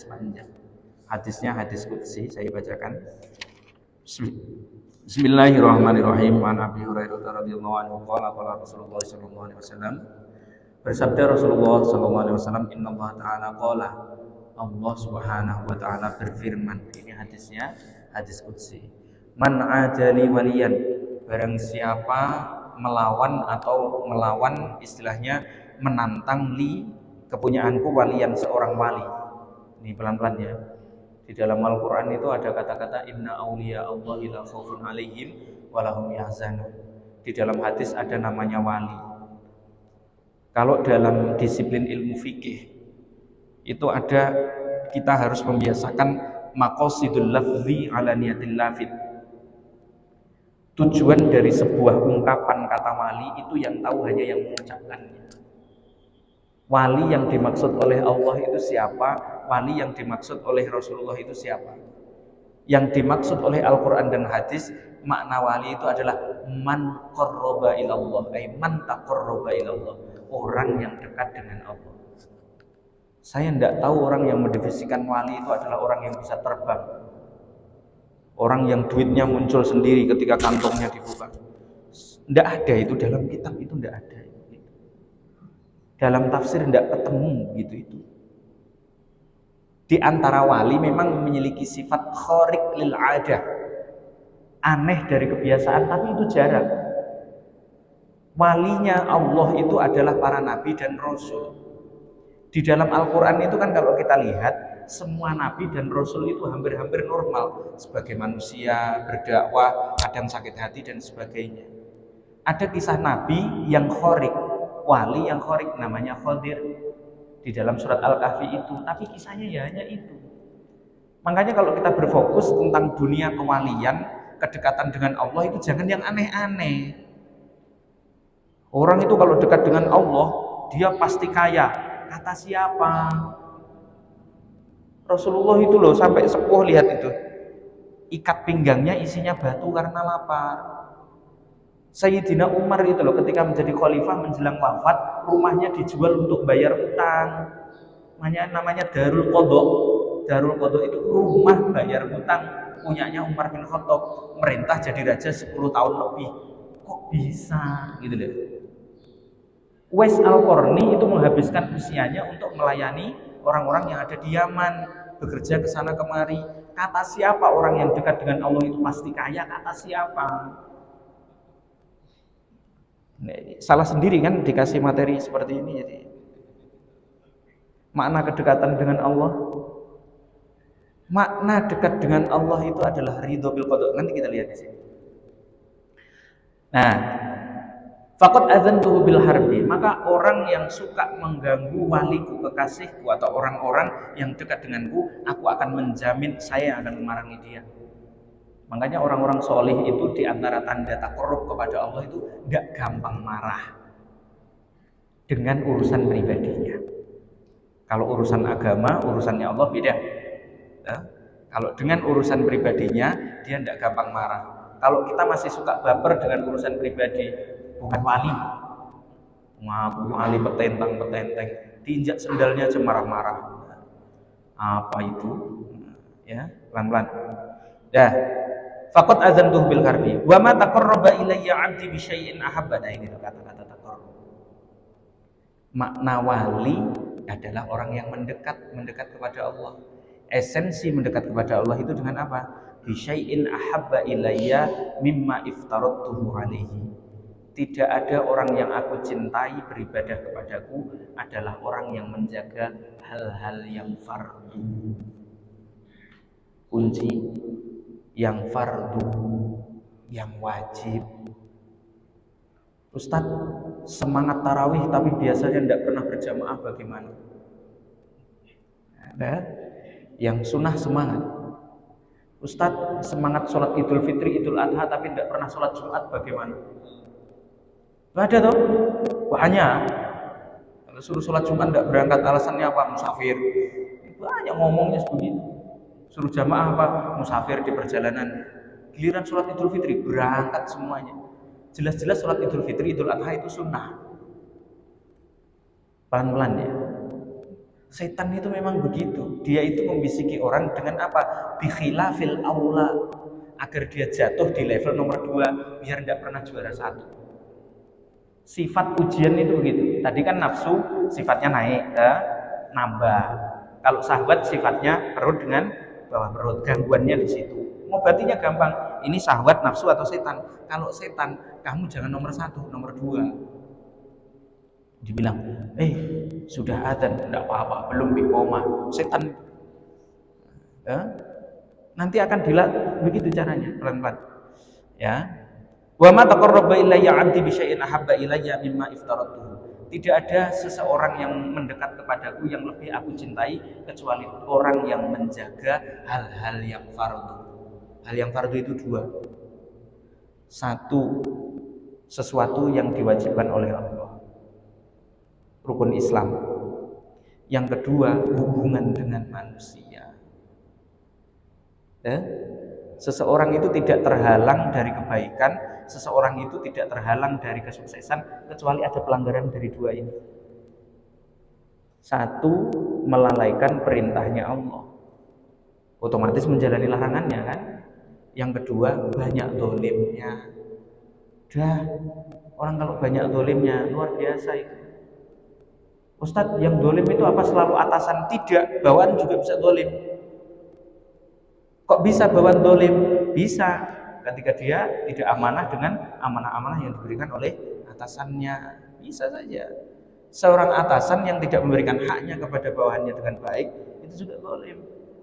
panjang. Hadisnya hadis qudsi, saya bacakan. Bismillahirrahmanirrahim. An Abi Hurairah radhiyallahu anhu qala qala Rasulullah sallallahu alaihi wasallam. Bersabda Rasulullah sallallahu alaihi wasallam, "Innallaha ta'ala qala." Allah Subhanahu wa taala berfirman. Ini hadisnya, hadis qudsi. Man adali waliyan, barang siapa melawan atau melawan, istilahnya menantang li kepunyaanku waliyan, seorang wali. Ini pelan-pelan ya. Di dalam Al-Quran itu ada kata-kata inna awliya Allahi la khaufun alaihim wa lahum yahzanun. Di dalam hadis ada namanya wali. Kalau dalam disiplin ilmu fikih itu ada, kita harus membiasakan maqasidul lafzi ala niyatil lafid. Tujuan dari sebuah ungkapan kata wali itu yang tahu hanya yang mengucapkannya. Wali yang dimaksud oleh Allah itu siapa? Wali yang dimaksud oleh Rasulullah itu siapa? Yang dimaksud oleh Al-Quran dan hadis, makna wali itu adalah man qarraba ilallah, ay man taqarraba ilallah, orang yang dekat dengan Allah. Saya tidak tahu orang yang mendefinisikan wali itu adalah orang yang bisa terbang, orang yang duitnya muncul sendiri ketika kantongnya dibuka. Tidak ada itu dalam kitab, itu tidak ada. Dalam tafsir tidak ketemu gitu itu. Di antara wali memang memiliki sifat khariq lil adah, aneh dari kebiasaan, tapi itu jarang. Walinya Allah itu adalah para nabi dan rasul. Di dalam Al-Quran itu kan kalau kita lihat, semua nabi dan rasul itu hampir-hampir normal, sebagai manusia, berdakwah, kadang sakit hati dan sebagainya. Ada kisah nabi yang khariq, wali yang khariq, namanya Khadir di dalam surat Al-Kahfi itu, tapi kisahnya ya hanya itu. Makanya kalau kita berfokus tentang dunia kewalian, kedekatan dengan Allah itu jangan yang aneh-aneh. Orang itu kalau dekat dengan Allah, dia pasti kaya. Kata siapa? Rasulullah itu loh sampai sepuh, lihat itu. Ikat pinggangnya isinya batu karena lapar. Sayyidina Umar itu loh ketika menjadi khalifah menjelang wafat, rumahnya dijual untuk bayar utang. Namanya Darul Qadha. Darul Qadha itu rumah bayar utang punyanya Umar bin Khattab. Merintah jadi raja 10 tahun lebih. Kok bisa gitu loh. Uwais Al-Qarni itu menghabiskan usianya untuk melayani orang-orang yang ada di Yaman, bekerja ke sana kemari. Kata siapa orang yang dekat dengan Allah itu pasti kaya? Kata siapa? Salah sendiri kan dikasih materi seperti ini. Jadi makna kedekatan dengan Allah, makna dekat dengan Allah itu adalah ridho bil qada. Nanti kita lihat di sini. Nah, faqad adzantuhu bil harbi, maka orang yang suka mengganggu waliku, kekasihku, atau orang-orang yang dekat denganku, aku akan menjamin saya akan memerangi dia. Makanya orang-orang solih itu diantara tanda takarrub kepada Allah itu tidak gampang marah dengan urusan pribadinya. Kalau urusan agama, urusannya Allah beda. Kalau dengan urusan pribadinya, dia tidak gampang marah. Kalau kita masih suka baper dengan urusan pribadi, bukan wali. Ngaku wali petentang, diinjak sendalnya aja marah-marah. Apa itu? Ya, pelan-pelan. Dah. Faqad adzantuhu bil harbi wa ma taqarraba ilayya 'abdi bi syai'in ahabba. Nah, ini kata-kata taqarrub. Makna wali adalah orang yang mendekat kepada Allah. Esensi mendekat kepada Allah itu dengan apa? Bi syai'in ahabba ilayya mimma iftaradtuhu 'alaihi. Tidak ada orang yang aku cintai beribadah kepadaku adalah orang yang menjaga hal-hal yang fardu. Kunci yang fardu, yang wajib. Ustadz, semangat tarawih tapi biasanya tidak pernah berjamaah, bagaimana? Nah, yang sunnah semangat. Ustadz, semangat sholat Idul Fitri, Idul Adha tapi tidak pernah sholat Jumat, bagaimana? Ada toh? Banyak. Kalau suruh sholat Jumat tidak berangkat, alasannya apa? Musafir. Banyak ngomongnya begitu. Suruh jamaah apa? Musafir di perjalanan. Giliran sholat Idul Fitri berangkat semuanya. Jelas-jelas sholat Idul Fitri, Idul Adha itu sunnah. Pelan-pelan ya. Setan itu memang begitu. Dia itu membisiki orang dengan apa? Bikhilafil aula, agar dia jatuh di level nomor 2 biar tidak pernah juara 1. Sifat ujian itu begitu. Tadi kan nafsu sifatnya naik ke nambah. Kalau syahwat sifatnya perut dengan bawah perut. Gangguannya di situ. Ngobatinya gampang. Ini syahwat, nafsu atau setan. Kalau setan, kamu jangan nomor 1, nomor 2. Dibilang, sudah adzan, tidak apa-apa, belum iqomah. Setan, nanti akan begitu caranya, pelan-pelan. Ya, wa ma taqarraba ilayya 'abdi bi syai'in ahabba ilayya mimma iftaratuhu. Tidak ada seseorang yang mendekat kepadaku yang lebih aku cintai kecuali orang yang menjaga hal-hal yang fardu. Hal yang fardu itu 2. 1, sesuatu yang diwajibkan oleh Allah, rukun Islam. Yang kedua, hubungan dengan manusia. Seseorang itu tidak terhalang dari kebaikan, seseorang itu tidak terhalang dari kesuksesan kecuali ada pelanggaran dari 2 ini. 1, melalaikan perintahnya Allah, otomatis menjalani larangannya kan. Yang kedua, banyak dolimnya. Orang kalau banyak dolimnya luar biasa itu. Ustadz, yang dolim itu apa selalu atasan? Tidak, bawaan juga bisa dolim. Kok bisa bawaan dolim? Bisa, ketika dia tidak amanah dengan amanah-amanah yang diberikan oleh atasannya. Bisa saja. Seorang atasan yang tidak memberikan haknya kepada bawahannya dengan baik, itu juga dolim.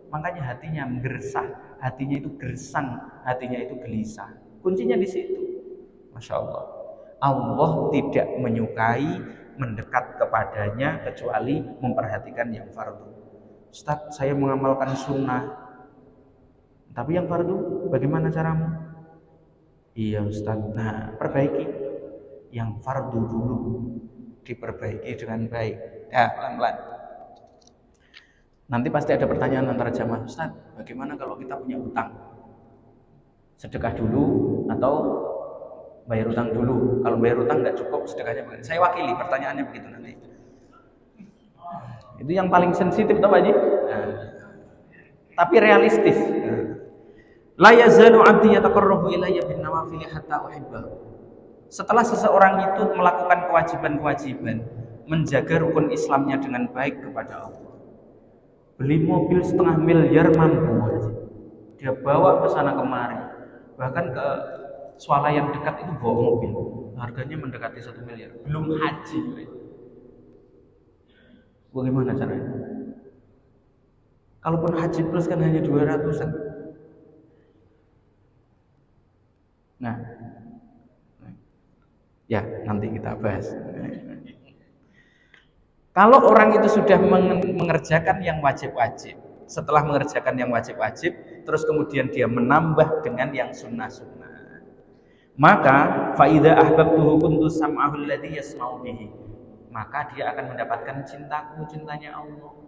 Makanya hatinya menggersah, hatinya itu gersang, hatinya itu gelisah. Kuncinya di situ. Masya Allah. Allah tidak menyukai mendekat kepadanya kecuali memperhatikan yang fardu. Ustaz, saya mengamalkan sunnah, tapi yang fardu bagaimana caramu? Iya Ustaz, nah perbaiki yang fardu dulu, diperbaiki dengan baik. Ya, pelan-pelan. Nanti pasti ada pertanyaan antara jamaah, Ustaz, bagaimana kalau kita punya utang? Sedekah dulu atau bayar utang dulu? Kalau bayar utang nggak cukup, sedekahnya bagaimana? Saya wakili, pertanyaannya begitu nanti. Itu yang paling sensitif tau Pak Haji? Tapi realistis. La yazalu 'abdi yataqarrabu ilayya bin nawafil hatta uhibbahu. Setelah seseorang itu melakukan kewajiban-kewajiban, menjaga rukun Islamnya dengan baik kepada Allah, beli mobil 1,5 miliar mampu, dia bawa ke sana kemari, bahkan ke swalayan dekat itu bawa mobil, harganya mendekati 1 miliar, belum haji. Bagaimana caranya? Kalaupun haji plus kan hanya 200-an. Nah, ya nanti kita bahas. Kalau orang itu sudah mengerjakan yang wajib-wajib, setelah mengerjakan yang wajib-wajib, terus kemudian dia menambah dengan yang sunnah-sunnah, maka faida ahbabtuhu kuntu sam'ahu alladhi yasma'u bihi, maka dia akan mendapatkan cintaku, cintanya Allah.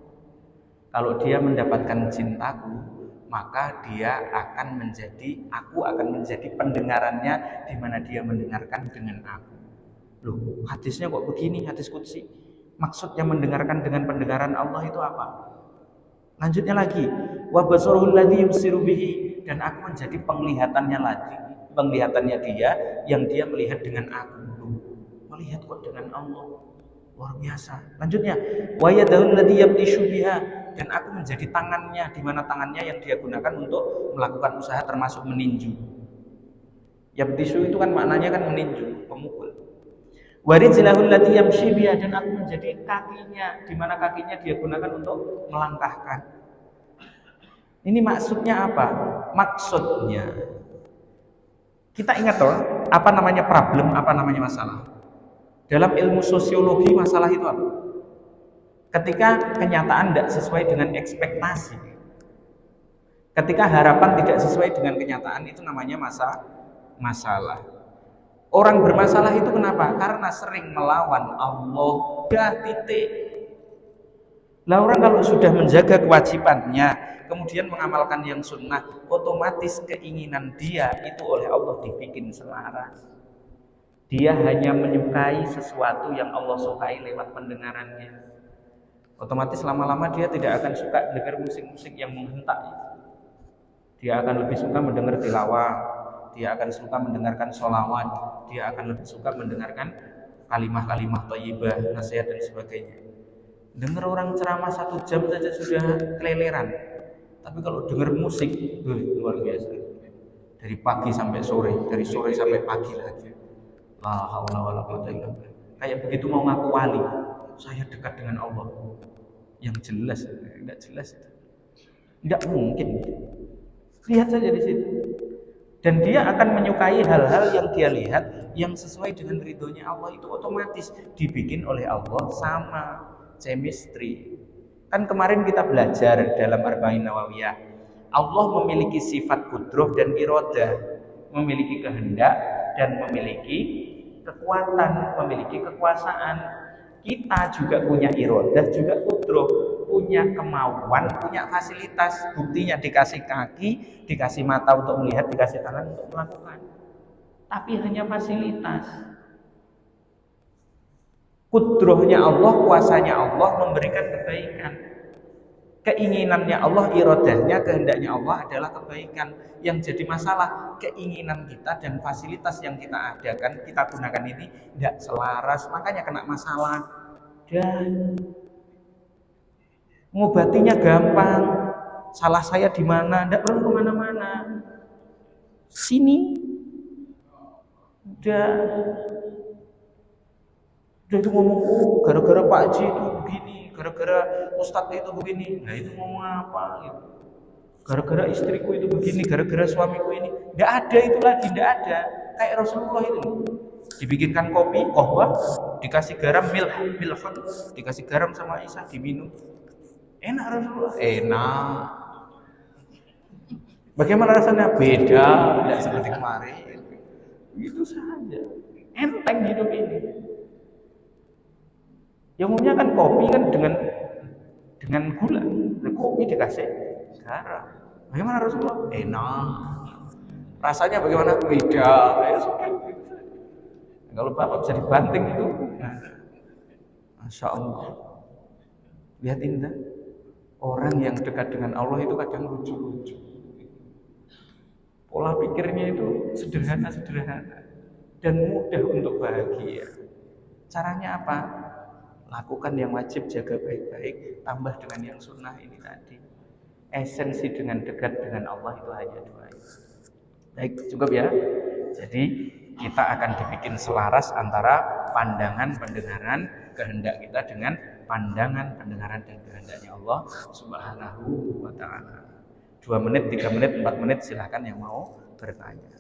Kalau dia mendapatkan cintaku, maka aku akan menjadi pendengarannya, di mana dia mendengarkan dengan aku. Loh, hadisnya kok begini, hadis qudsi? Maksudnya mendengarkan dengan pendengaran Allah itu apa? Lanjutnya lagi, wa basaruhul ladzi yubsiru bihi, dan aku menjadi penglihatannya dia yang dia melihat dengan aku. Loh, melihat kok dengan Allah? Luar biasa. Lanjutnya, wa yadahul ladzi yabtishu biha, dan aku menjadi tangannya, di mana tangannya yang dia gunakan untuk melakukan usaha termasuk meninju. Yabtishu itu kan maknanya kan meninju, pemukul. Warijlahul lati yamshi biha, dan aku menjadi kakinya, di mana kakinya dia gunakan untuk melangkahkan. Ini maksudnya apa? Maksudnya kita ingat toh, apa namanya problem, apa namanya masalah. Dalam ilmu sosiologi masalah itu apa? Ketika kenyataan tidak sesuai dengan ekspektasi, ketika harapan tidak sesuai dengan kenyataan, itu namanya masalah. Orang bermasalah itu kenapa? Karena sering melawan Allah. Titik. Lah orang kalau sudah menjaga kewajibannya, kemudian mengamalkan yang sunnah, otomatis keinginan dia itu oleh Allah dibikin selaras. Dia hanya menyukai sesuatu yang Allah sukai lewat pendengarannya. Otomatis lama-lama dia tidak akan suka dengar musik-musik yang menghentak. Dia akan lebih suka mendengar tilawah, dia akan suka mendengarkan sholawat, dia akan lebih suka mendengarkan kalimah-kalimah thayyibah, nasihat dan sebagainya. Dengar orang ceramah 1 jam saja sudah keleleran. Tapi kalau dengar musik, luar biasa. Dari pagi sampai sore, dari sore sampai pagi lagi. La haula wala quwwata illa billah. Kayak begitu mau ngaku wali, saya dekat dengan Allah. Yang jelas, tidak jelas itu. Tidak mungkin. Lihat saja di situ. Dan dia akan menyukai hal-hal yang dia lihat yang sesuai dengan ridhonya Allah, itu otomatis dibikin oleh Allah sama chemistry. Kan kemarin kita belajar dalam Arba'in Nawawiyah, Allah memiliki sifat kudroh dan irodah, memiliki kehendak dan memiliki kekuatan, memiliki kekuasaan. Kita juga punya irodah, juga kudroh, punya kemauan, punya fasilitas. Buktinya dikasih kaki, dikasih mata untuk melihat, dikasih tangan untuk melakukan. Tapi hanya fasilitas. Kudrohnya Allah, kuasanya Allah memberikan kebaikan. Keinginannya Allah, irodahnya, kehendaknya Allah adalah kebaikan. Yang jadi masalah, keinginan kita dan fasilitas yang kita adakan, kita gunakan ini tidak selaras, makanya kena masalah. Dan ngobatinya gampang. Salah saya di mana? Tidak perlu kemana-mana. Sini. Udah itu ngomong, oh gara-gara Pak Haji itu begini, gara-gara Ustadz itu begini. Nah itu ngomong apa gitu. Gara-gara istriku itu begini, gara-gara suamiku ini. Tidak ada itu lagi, tidak ada. Kayak Rasulullah itu. Dibikinkan kopi, kohwa, dikasih garam, milhon, dikasih garam sama Aisyah, diminum. Enak Rasulullah, enak. Bagaimana rasanya? Beda, tidak seperti kemarin. Itu saja. Enteng hidup ini. Yang umumnya kan kopi kan dengan gula. Kopi dikasih garam. Bagaimana Rasulullah? Enak. Rasanya bagaimana? Beda. Kalau Bapak bisa dibanting itu, Masya Allah. Lihat indah. Orang yang dekat dengan Allah itu kadang lucu-lucu. Pola pikirnya itu sederhana-sederhana dan mudah untuk bahagia. Caranya apa? Lakukan yang wajib, jaga baik-baik, tambah dengan yang sunnah ini tadi. Esensi dengan dekat dengan Allah itu hanya 2 itu. Baik, cukup ya. Jadi kita akan dibikin selaras antara pandangan, pendengaran, kehendak kita dengan pandangan, pendengaran dan kehendaknya Allah Subhanahu wa ta'ala. 2 menit, 3 menit, 4 menit, silahkan yang mau bertanya.